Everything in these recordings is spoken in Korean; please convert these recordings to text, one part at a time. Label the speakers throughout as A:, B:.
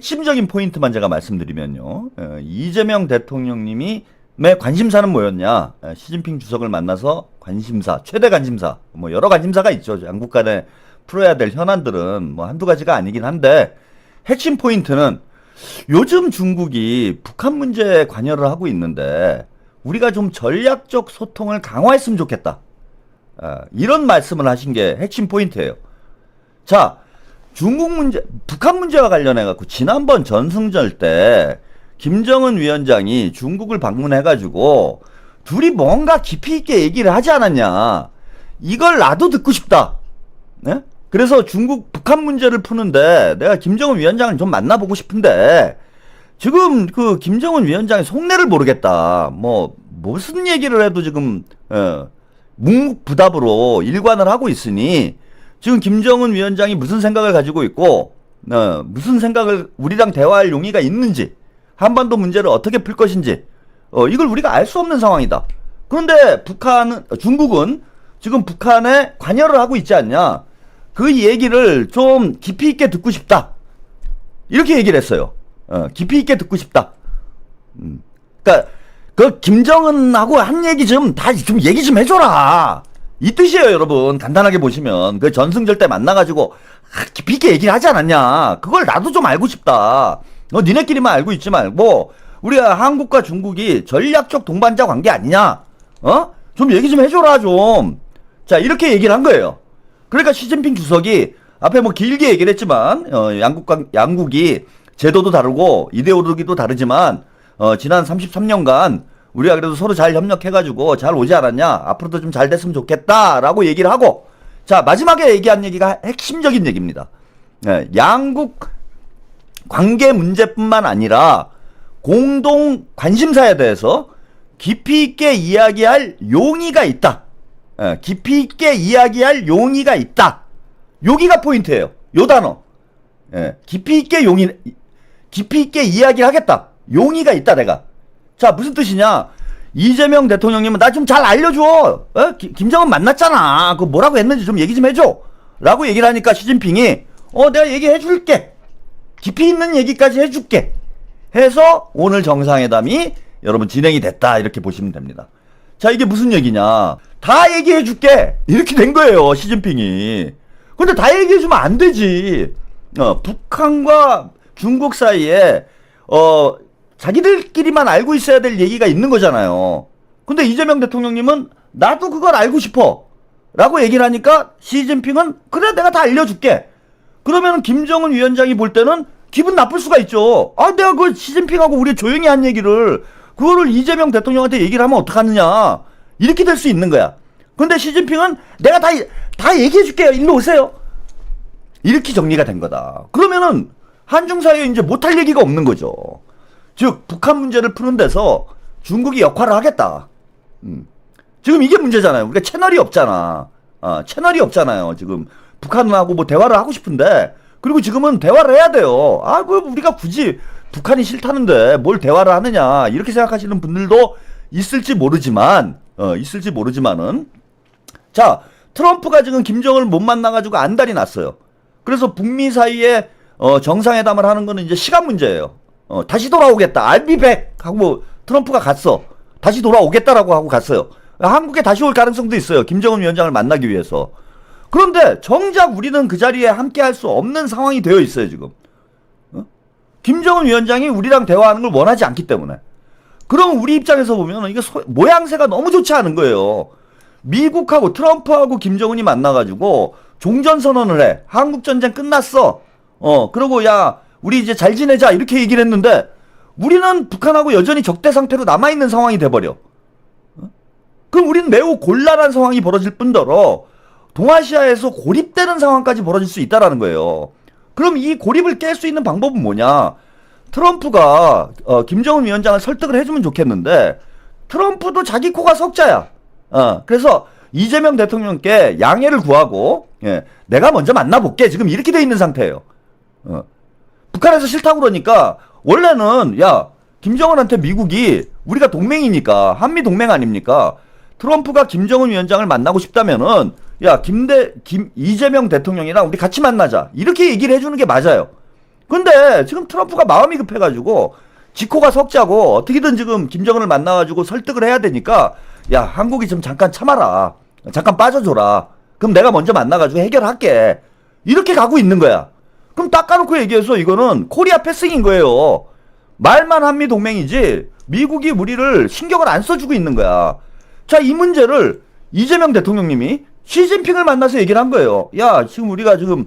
A: 핵심적인 포인트만 제가 말씀드리면요. 이재명 대통령님이 매 관심사는 뭐였냐? 시진핑 주석을 만나서 관심사, 최대 관심사, 뭐 여러 관심사가 있죠. 양국 간에 풀어야 될 현안들은 뭐 한두 가지가 아니긴 한데 핵심 포인트는 요즘 중국이 북한 문제에 관여를 하고 있는데 우리가 좀 전략적 소통을 강화했으면 좋겠다. 이런 말씀을 하신 게 핵심 포인트예요. 자, 중국 문제, 북한 문제와 관련해갖고 지난번 전승절 때 김정은 위원장이 중국을 방문해가지고 둘이 뭔가 깊이 있게 얘기를 하지 않았냐. 이걸 나도 듣고 싶다. 네? 그래서 중국, 북한 문제를 푸는데 내가 김정은 위원장을 좀 만나보고 싶은데 지금 그 김정은 위원장의 속내를 모르겠다. 뭐, 무슨 얘기를 해도 지금, 묵묵부답으로 일관을 하고 있으니 지금 김정은 위원장이 무슨 생각을 가지고 있고, 무슨 생각을 우리랑 대화할 용의가 있는지, 한반도 문제를 어떻게 풀 것인지, 이걸 우리가 알 수 없는 상황이다. 그런데 중국은 지금 북한에 관여를 하고 있지 않냐. 그 얘기를 좀 깊이 있게 듣고 싶다. 이렇게 얘기를 했어요. 깊이 있게 듣고 싶다. 그러니까 그 김정은하고 한 얘기 좀 얘기 좀 해줘라. 이 뜻이에요, 여러분. 간단하게 보시면 그 전승절 때 만나가지고 깊이 있게 얘기를 하지 않았냐. 그걸 나도 좀 알고 싶다. 니네끼리만 알고 있지 말고 우리가 한국과 중국이 전략적 동반자 관계 아니냐. 좀 얘기 좀 해줘라 좀. 자, 이렇게 얘기를 한 거예요. 그러니까 시진핑 주석이 앞에 뭐 길게 얘기를 했지만 양국이 제도도 다르고 이데올로기도 다르지만 지난 33년간 우리가 그래도 서로 잘 협력해가지고 잘 오지 않았냐. 앞으로도 좀 잘 됐으면 좋겠다라고 얘기를 하고, 자, 마지막에 얘기한 얘기가 핵심적인 얘기입니다. 양국 관계 문제뿐만 아니라 공동 관심사에 대해서 깊이 있게 이야기할 용의가 있다. 깊이 있게 이야기할 용의가 있다. 여기가 포인트예요. 요 단어. 깊이 있게 이야기를 하겠다. 용의가 있다, 내가. 자, 무슨 뜻이냐? 이재명 대통령님은 나 좀 잘 알려줘. 김정은 만났잖아. 그 뭐라고 했는지 좀 얘기 좀 해줘. 라고 얘기를 하니까 시진핑이 내가 얘기해 줄게. 깊이 있는 얘기까지 해줄게. 해서 오늘 정상회담이 여러분 진행이 됐다. 이렇게 보시면 됩니다. 자, 이게 무슨 얘기냐? 다 얘기해 줄게. 이렇게 된 거예요, 시진핑이. 근데 다 얘기해 주면 안 되지. 북한과 중국 사이에 자기들끼리만 알고 있어야 될 얘기가 있는 거잖아요. 근데 이재명 대통령님은 나도 그걸 알고 싶어 라고 얘기를 하니까 시진핑은 그래, 내가 다 알려줄게. 그러면 김정은 위원장이 볼 때는 기분 나쁠 수가 있죠. 내가 그 시진핑하고 우리 조용히 한 얘기를 그거를 이재명 대통령한테 얘기를 하면 어떡하느냐. 이렇게 될 수 있는 거야. 근데 시진핑은 내가 다 얘기해 줄게요. 일로 오세요. 이렇게 정리가 된 거다. 그러면은 한중 사이에 이제 못할 얘기가 없는 거죠. 즉 북한 문제를 푸는 데서 중국이 역할을 하겠다. 지금 이게 문제잖아요. 우리가 채널이 없잖아. 채널이 없잖아요. 지금 북한하고 뭐 대화를 하고 싶은데, 그리고 지금은 대화를 해야 돼요. 그 우리가 굳이 북한이 싫다는데 뭘 대화를 하느냐, 이렇게 생각하시는 분들도 있을지 모르지만은, 자, 트럼프가 지금 김정은을 못 만나가지고 안달이 났어요. 그래서 북미 사이에 정상회담을 하는 거는 이제 시간 문제예요. 다시 돌아오겠다. I'll be back 하고 트럼프가 갔어. 다시 돌아오겠다라고 하고 갔어요. 한국에 다시 올 가능성도 있어요. 김정은 위원장을 만나기 위해서. 그런데 정작 우리는 그 자리에 함께 할 수 없는 상황이 되어 있어요, 지금. 김정은 위원장이 우리랑 대화하는 걸 원하지 않기 때문에. 그럼 우리 입장에서 보면 이게 모양새가 너무 좋지 않은 거예요. 미국하고 트럼프하고 김정은이 만나가지고 종전선언을 해. 한국전쟁 끝났어. 그러고 야, 우리 이제 잘 지내자. 이렇게 얘기를 했는데 우리는 북한하고 여전히 적대 상태로 남아있는 상황이 돼버려. 그럼 우리는 매우 곤란한 상황이 벌어질 뿐더러 동아시아에서 고립되는 상황까지 벌어질 수 있다는 거예요. 그럼 이 고립을 깰 수 있는 방법은 뭐냐? 트럼프가 김정은 위원장을 설득을 해주면 좋겠는데 트럼프도 자기 코가 석자야. 그래서 이재명 대통령께 양해를 구하고 내가 먼저 만나볼게. 지금 이렇게 돼 있는 상태예요. 북한에서 싫다고 그러니까 원래는 야, 김정은한테 미국이 우리가 동맹이니까 한미 동맹 아닙니까? 트럼프가 김정은 위원장을 만나고 싶다면은 야, 이재명 대통령이랑 우리 같이 만나자. 이렇게 얘기를 해주는 게 맞아요. 근데 지금 트럼프가 마음이 급해가지고 지코가 석자고 어떻게든 지금 김정은을 만나가지고 설득을 해야 되니까 야, 한국이 좀 잠깐 참아라. 잠깐 빠져줘라. 그럼 내가 먼저 만나가지고 해결할게. 이렇게 가고 있는 거야. 그럼 딱 까놓고 얘기해서 이거는 코리아 패싱인 거예요. 말만 한미 동맹이지 미국이 우리를 신경을 안 써주고 있는 거야. 자, 이 문제를 이재명 대통령님이 시진핑을 만나서 얘기를 한 거예요. 야, 지금 우리가 지금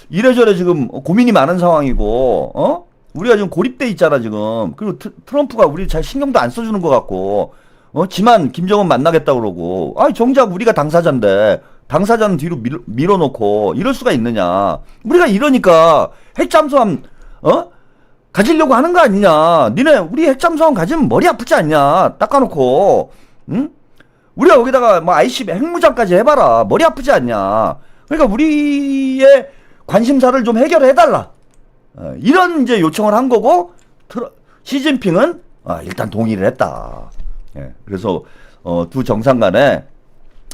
A: 이래저래 지금 고민이 많은 상황이고, 우리가 지금 고립돼 있잖아, 지금. 그리고 트럼프가 우리 잘 신경도 안 써주는 것 같고, 지만 김정은 만나겠다 그러고, 정작 우리가 당사자인데, 당사자는 뒤로 밀어놓고, 이럴 수가 있느냐. 우리가 이러니까, 핵잠수함, 가지려고 하는 거 아니냐. 니네, 우리 핵잠수함 가지면 머리 아프지 않냐. 닦아놓고, 응? 우리가 여기다가 뭐 ICBM 핵무장까지 해봐라. 머리 아프지 않냐. 그러니까 우리의 관심사를 좀 해결해달라. 이런 이제 요청을 한 거고, 시진핑은 일단 동의를 했다. 예, 그래서 두 정상 간에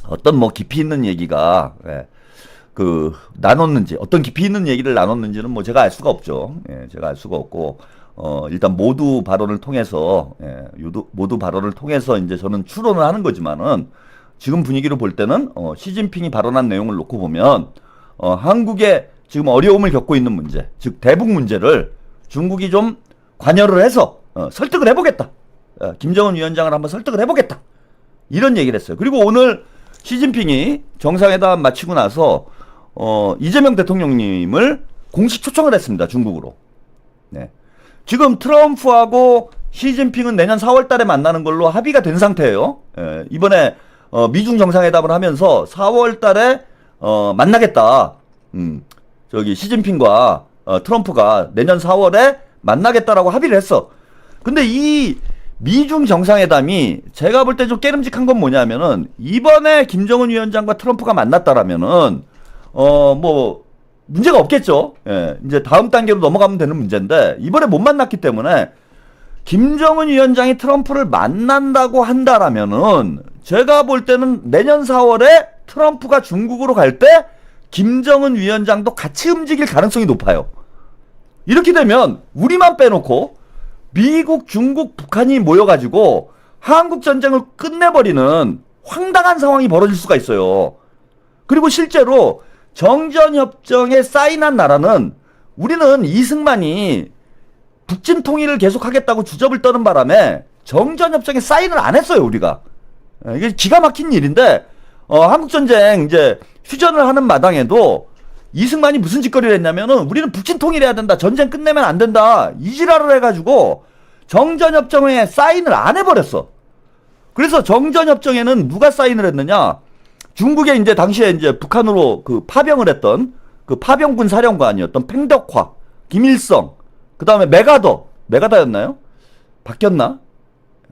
A: 어떤 뭐 깊이 있는 얘기가 나눴는지, 어떤 깊이 있는 얘기를 나눴는지는 뭐 제가 알 수가 없죠. 예, 제가 알 수가 없고, 일단 모두 발언을 통해서, 모두 발언을 통해서 이제 저는 추론을 하는 거지만은 지금 분위기를 볼 때는 시진핑이 발언한 내용을 놓고 보면 한국의 지금 어려움을 겪고 있는 문제, 즉 대북 문제를 중국이 좀 관여를 해서 설득을 해보겠다. 김정은 위원장을 한번 설득을 해보겠다. 이런 얘기를 했어요. 그리고 오늘 시진핑이 정상회담 마치고 나서 이재명 대통령님을 공식 초청을 했습니다. 중국으로. 네. 지금 트럼프하고 시진핑은 내년 4월 달에 만나는 걸로 합의가 된 상태예요. 예, 이번에 미중 정상회담을 하면서 4월 달에 만나겠다. 저기 시진핑과 트럼프가 내년 4월에 만나겠다라고 합의를 했어. 근데 이 미중 정상회담이 제가 볼 때 좀 깨름직한 건 뭐냐면은 이번에 김정은 위원장과 트럼프가 만났다라면은 뭐 문제가 없겠죠. 예, 이제 다음 단계로 넘어가면 되는 문제인데 이번에 못 만났기 때문에 김정은 위원장이 트럼프를 만난다고 한다라면은 제가 볼 때는 내년 4월에 트럼프가 중국으로 갈 때 김정은 위원장도 같이 움직일 가능성이 높아요. 이렇게 되면 우리만 빼놓고 미국, 중국, 북한이 모여가지고 한국 전쟁을 끝내버리는 황당한 상황이 벌어질 수가 있어요. 그리고 실제로 정전협정에 사인한 나라는 우리는 이승만이 북진 통일을 계속하겠다고 주접을 떠는 바람에 정전협정에 사인을 안 했어요, 우리가. 이게 기가 막힌 일인데, 한국전쟁 이제 휴전을 하는 마당에도 이승만이 무슨 짓거리를 했냐면은 우리는 북진 통일해야 된다. 전쟁 끝내면 안 된다. 이 지랄을 해가지고 정전협정에 사인을 안 해버렸어. 그래서 정전협정에는 누가 사인을 했느냐? 중국에 이제 당시에 이제 북한으로 그 파병을 했던 그 파병군 사령관이었던 팽덕화, 김일성, 그 다음에 메가더였나요? 바뀌었나?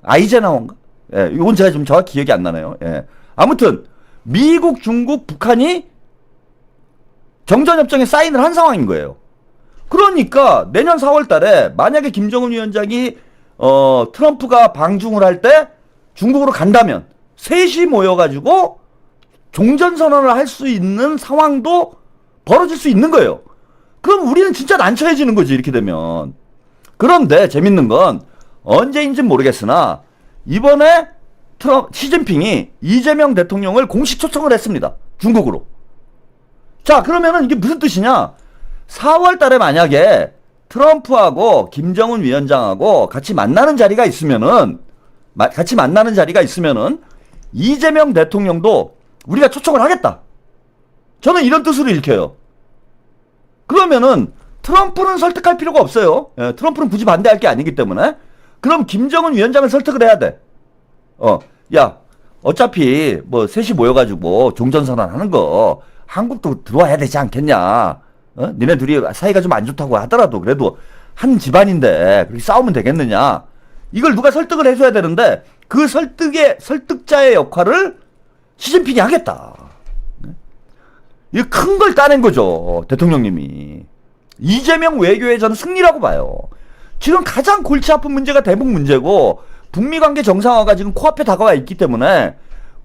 A: 아이젠하워인가? 예, 이건 제가 좀 정확히 기억이 안 나네요. 예. 아무튼 미국, 중국, 북한이 정전협정에 사인을 한 상황인 거예요. 그러니까 내년 4월 달에 만약에 김정은 위원장이 트럼프가 방중을 할 때 중국으로 간다면 셋이 모여가지고 종전선언을 할 수 있는 상황도 벌어질 수 있는 거예요. 그럼 우리는 진짜 난처해지는 거지, 이렇게 되면. 그런데 재밌는 건 언제인지는 모르겠으나 이번에 시진핑이 이재명 대통령을 공식 초청을 했습니다. 중국으로. 자, 그러면은 이게 무슨 뜻이냐? 4월 달에 만약에 트럼프하고 김정은 위원장하고 같이 만나는 자리가 있으면은 이재명 대통령도 우리가 초청을 하겠다. 저는 이런 뜻으로 읽혀요. 그러면은 트럼프는 설득할 필요가 없어요. 예, 트럼프는 굳이 반대할 게 아니기 때문에. 그럼 김정은 위원장을 설득을 해야 돼. 야, 어차피 뭐 셋이 모여가지고 종전선언 하는 거 한국도 들어와야 되지 않겠냐. 니네 둘이 사이가 좀 안 좋다고 하더라도 그래도 한 집안인데 그렇게 싸우면 되겠느냐. 이걸 누가 설득을 해줘야 되는데 그 설득자의 역할을 시진핑이 하겠다. 이 큰 걸 따낸 거죠. 대통령님이. 이재명 외교의 저는 승리라고 봐요. 지금 가장 골치 아픈 문제가 대북 문제고 북미 관계 정상화가 지금 코앞에 다가와 있기 때문에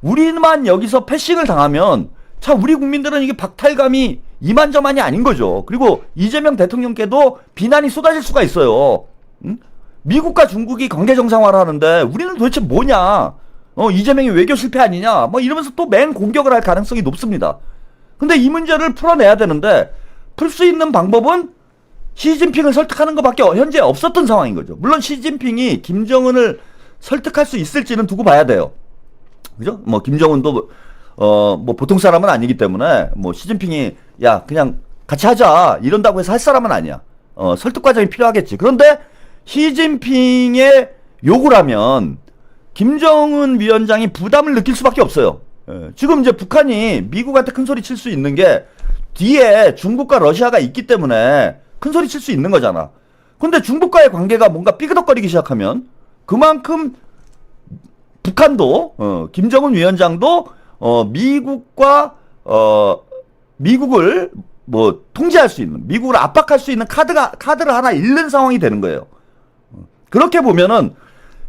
A: 우리만 여기서 패싱을 당하면 참 우리 국민들은 이게 박탈감이 이만저만이 아닌 거죠. 그리고 이재명 대통령께도 비난이 쏟아질 수가 있어요. 응? 미국과 중국이 관계 정상화를 하는데 우리는 도대체 뭐냐? 이재명이 외교 실패 아니냐? 뭐 이러면서 또 맹 공격을 할 가능성이 높습니다. 근데 이 문제를 풀어내야 되는데 풀 수 있는 방법은 시진핑을 설득하는 것밖에 현재 없었던 상황인 거죠. 물론 시진핑이 김정은을 설득할 수 있을지는 두고 봐야 돼요. 그죠? 뭐 김정은도 뭐 보통 사람은 아니기 때문에 뭐 시진핑이 야 그냥 같이 하자 이런다고 해서 할 사람은 아니야. 설득 과정이 필요하겠지. 그런데 시진핑의 요구를 하면 김정은 위원장이 부담을 느낄 수밖에 없어요. 지금 이제 북한이 미국한테 큰 소리 칠 수 있는 게 뒤에 중국과 러시아가 있기 때문에 큰 소리 칠 수 있는 거잖아. 근데 중국과의 관계가 뭔가 삐그덕거리기 시작하면 그만큼 북한도 김정은 위원장도 미국과 미국을 뭐 통제할 수 있는, 미국을 압박할 수 있는 카드를 하나 잃는 상황이 되는 거예요. 그렇게 보면은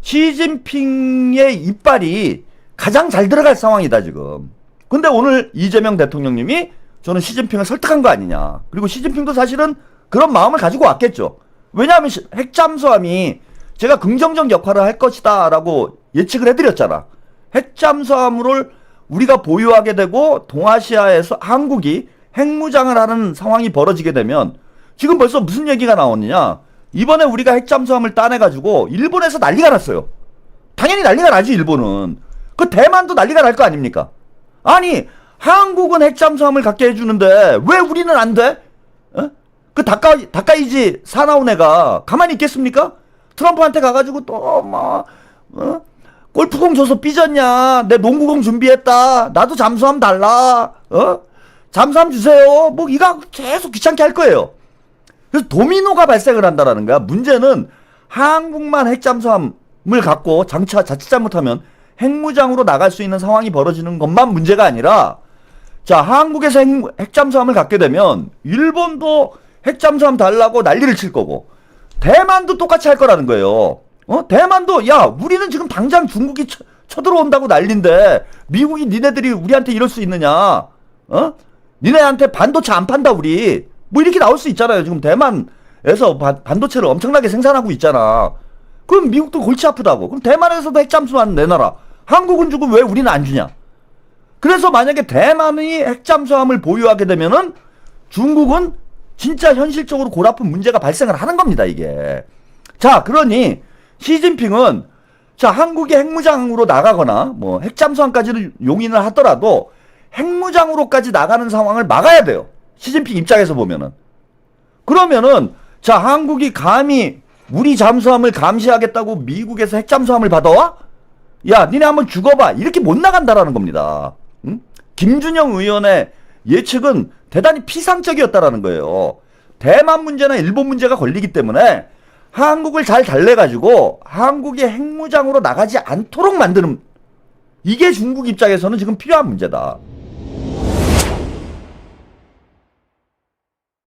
A: 시진핑의 이빨이 가장 잘 들어갈 상황이다 지금. 근데 오늘 이재명 대통령님이 저는 시진핑을 설득한 거 아니냐. 그리고 시진핑도 사실은 그런 마음을 가지고 왔겠죠. 왜냐하면 핵잠수함이 제가 긍정적 역할을 할 것이다 라고 예측을 해드렸잖아. 핵잠수함을 우리가 보유하게 되고 동아시아에서 한국이 핵무장을 하는 상황이 벌어지게 되면 지금 벌써 무슨 얘기가 나오느냐. 이번에 우리가 핵잠수함을 따내가지고 일본에서 난리가 났어요. 당연히 난리가 나지 일본은. 그 대만도 난리가 날 거 아닙니까? 아니 한국은 핵잠수함을 갖게 해주는데 왜 우리는 안 돼? 그 다카이지 사나운 애가 가만히 있겠습니까? 트럼프한테 가가지고 또 막 골프공 줘서 삐졌냐? 내 농구공 준비했다. 나도 잠수함 달라. 잠수함 주세요. 뭐 이거 계속 귀찮게 할 거예요. 그래서 도미노가 발생을 한다라는 거야. 문제는 한국만 핵잠수함을 갖고 장차 자칫 잘못하면 핵무장으로 나갈 수 있는 상황이 벌어지는 것만 문제가 아니라 자 한국에서 핵잠수함을 갖게 되면 일본도 핵잠수함 달라고 난리를 칠 거고 대만도 똑같이 할 거라는 거예요. 대만도 야 우리는 지금 당장 중국이 쳐들어온다고 난리인데 미국이 니네들이 우리한테 이럴 수 있느냐? 니네한테 반도체 안 판다 우리. 뭐 이렇게 나올 수 있잖아요. 지금 대만에서 반도체를 엄청나게 생산하고 있잖아. 그럼 미국도 골치 아프다고. 그럼 대만에서도 핵잠수함 내놔라. 한국은 주고 왜 우리는 안 주냐? 그래서 만약에 대만이 핵잠수함을 보유하게 되면은 중국은 진짜 현실적으로 골아픈 문제가 발생을 하는 겁니다, 이게. 자, 그러니 시진핑은 자, 한국이 핵무장으로 나가거나 뭐 핵잠수함까지는 용인을 하더라도 핵무장으로까지 나가는 상황을 막아야 돼요. 시진핑 입장에서 보면은. 그러면은 자, 한국이 감히 우리 잠수함을 감시하겠다고 미국에서 핵잠수함을 받아와? 야, 니네 한번 죽어봐. 이렇게 못 나간다라는 겁니다. 응? 김준영 의원의 예측은 대단히 피상적이었다라는 거예요. 대만 문제나 일본 문제가 걸리기 때문에 한국을 잘 달래가지고 한국이 핵무장으로 나가지 않도록 만드는 이게 중국 입장에서는 지금 필요한 문제다.